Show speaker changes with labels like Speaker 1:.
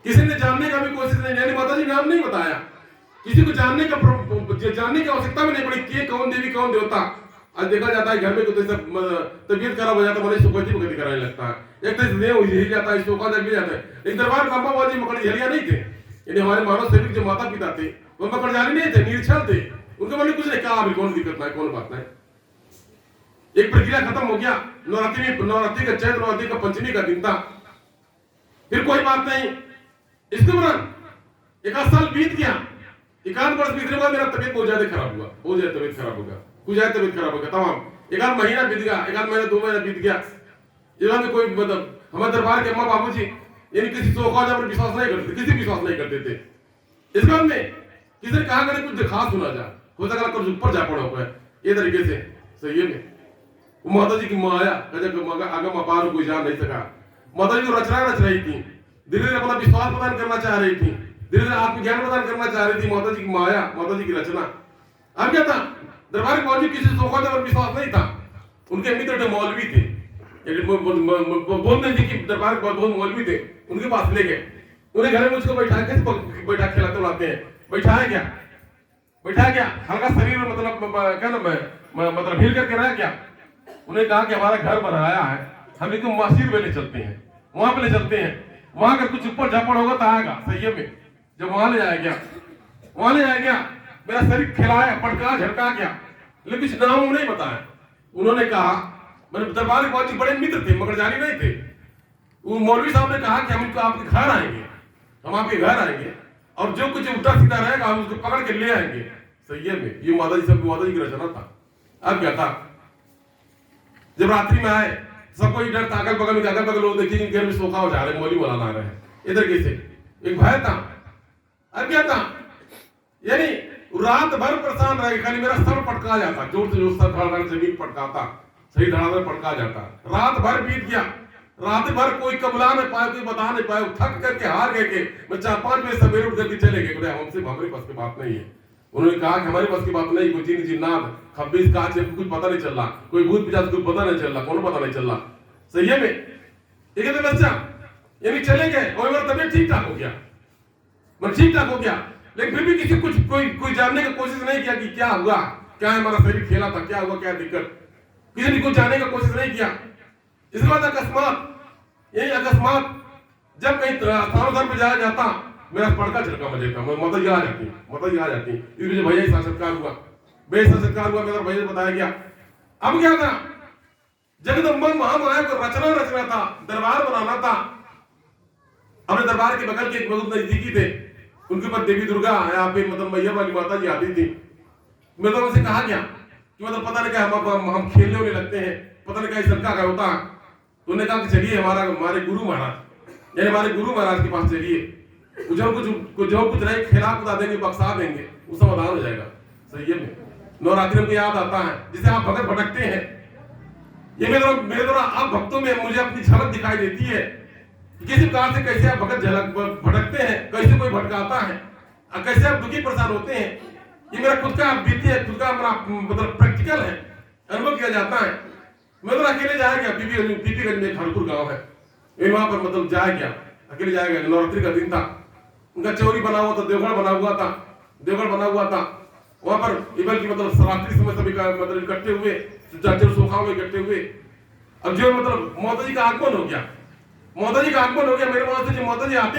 Speaker 1: किसी ने जानने का भी कोशिश नहीं, यानी माता जी नाम नहीं बताया, किसी को जानने की आवश्यकता भी नहीं पड़ी कि कौन देवी कौन देवता। आज देखा जाता है घर में कुछ तबीयत खराब हो जाता है, मनुष्य सुखती भक्ति कराने लगता है, एक तरह से हिल जाता है, शोका जग भी जाता है। एक दरबार बाबा बाजी मकड़झलिया नहीं थे, यानी हमारे मानव सेविक जो माता पिता थे वो मकड़झाली नहीं थे, निरक्षर थे। उनके मन में कुछ नहीं कहा, अभी कौन दिक्कत ना है, कौन बात नहीं। एक प्रक्रिया खत्म हो गया, नवरात्रि का चैत्र, नवरात्रि का पंचमी का दिन था, फिर कोई बात नहीं। इसके दौरान एक साल बीत गया, एकाध वर्ष बीतने के बाद मेरा तबीयत बहुत ज्यादा खराब हुआ, बहुत ज्यादा तबीयत खराब होगा, कुछ ज्यादा तबीयत खराब हो गया तमाम। एकाध महीना बीत गया, एकाध महीना 2 महीना बीत गया, में कोई मतलब हमारे दरबार के अम्मा बाबू जी यानी किसी सोखा पर विश्वास नहीं करते, किसी विश्वास नहीं करते थे। इस बात में किसी ने कहा कि कुछ खास सुना जा, हो सका कुछ ऊपर जा पड़ा हुआ है, ये तरीके से सही है। माता जी की माया आगम अपार कोई जान नहीं सका। माता जी को रचना रच रही थी, धीरे धीरे अपना विश्वास प्रदान करना चाह रही थी, धीरे धीरे आत्मज्ञान प्रदान करना चाह रही थी। माता जी की माया, माता जी की रचना। अब क्या था, दरबार के बावजूद किसी सोखा पर विश्वास नहीं था। उनके मित्र मौलवी थे, बोलते थे कि दरबार के बहुत मौलवी थे, उनके पास ले गए, उन्हें घर में मुझको बैठा खिलाते उलाते हैं। बैठाया क्या हल्का शरीर में मतलब क्या ना मतलब हिल करके रहा क्या। उन्हें कहा कि हमारा घर बनाया है, हम इसको मस्जिद में ले चलते हैं, वहां पे ले चलते हैं, वहां का कुछ ऊपर झापड़ होगा तो आएगा सही में। जब वहां ले जाया गया, मेरा शरीर खिलाया, पटका झटका गया, लेकिन कुछ नाम नहीं बताया। उन्होंने कहा, मैंने दरबार के बहुत बड़े मित्र थे, मकड़झाली नहीं थे। वो मौलवी साहब ने कहा कि हम इनको आपके घर आएंगे, हम आपके घर आएंगे और जो कुछ उल्टा सीधा रहेगा हम उसको पकड़ के ले आएंगे सही में। ये माता जी की रचना था। अब क्या था, जब रात्रि में आए, सबको डर था, अगल बगल लोग देखिए घर में सोखा हो जा रहे, मौली मौलाना आ रहे हैं, इधर कैसे एक भय था। अब क्या था, यानी रात भर परेशान रहे, खाली मेरा सर पटका जाता, जोर से जोर सर धड़ाधड़ जमीन पटकाता, सही धड़ाधड़ पटका जाता। रात भर बीत गया, रात भर कोई कबला नहीं पाया, कोई बता नहीं पाया, थक करके हार गए के मैं 4-5 बजे सवेरे उठ करके चले गए, हमसे हमारे पास की बात नहीं है। उन्होंने कहा कि हमारे पास की बात नहीं, कोई जिन जिन्नात खब्बीस का कुछ पता नहीं चल रहा, कोई भूत पिशाच कुछ पता नहीं चल रहा, कौन पता नहीं चल रहा सही है में। ठीक है बच्चा, यानी चले गए और मेरा तबीयत ठीक ठाक हो गया, मतलब ठीक ठाक हो गया, लेकिन फिर भी किसी कुछ कोई जानने की कोशिश नहीं किया कि क्या हुआ, क्या हमारा शरीर खेला था, क्या हुआ, क्या दिक्कत, किसी ने कुछ जानने की कोशिश नहीं किया। इसके बाद अकस्मात जब कहीं स्थान पे जाया जाता, मेरा पड़का झटका बजेगा, माता जी आ जाती। इस वजह भैया साक्षात्कार हुआ, मेरा भैया बताया गया। अब क्या था, जगदम्बा महामाया को रचना था, दरबार बनाना था। अपने दरबार के बगल के बहुत नजदीकी थे, उनके ऊपर देवी दुर्गा यहाँ पे मतलब मैया वाली माता जी आती थी। मतलब उनसे कहा गया कि मतलब पता नहीं क्या हम खेलने होने लगते हैं, पता नहीं क्या इस लड़का का होता। तो उन्होंने कहा कि चलिए हमारे गुरु महाराज, यानी हमारे गुरु महाराज के पास चलिए, जो कुछ रहे खिला कुदा देंगे, बक्सा देंगे, वो समाधान हो जाएगा सही है। नवरात्रि को याद आता है, जिसे आप भगत भटकते हैं, ये मेरे द्वारा आप भक्तों में मुझे अपनी झलक दिखाई देती है, किसी प्रकार से कैसे आप भगत झलक भटकते हैं, कैसे कोई भटकाता है, कैसे आप दुखी परेशान होते हैं। ये मेरा खुद का बीती है, खुद का मतलब प्रैक्टिकल है, अनुभव किया जाता है। मैं तो अकेले जाया गया, पीपीगंज में खड़गपुर गांव है, वहां पर मतलब जाया गया, अकेले जाया गया। नवरात्रि का दिन था, उनका चौरी बना हुआ था, देवगढ़ बना हुआ था। वहां पर इबल की मतलब रात्रि समय सभी का मतलब इकट्ठे हुए, सोखाओं में इकट्ठे हुए। अब जो मतलब माता जी का आगमन हो गया, मेरे वहां से जो माता जी आते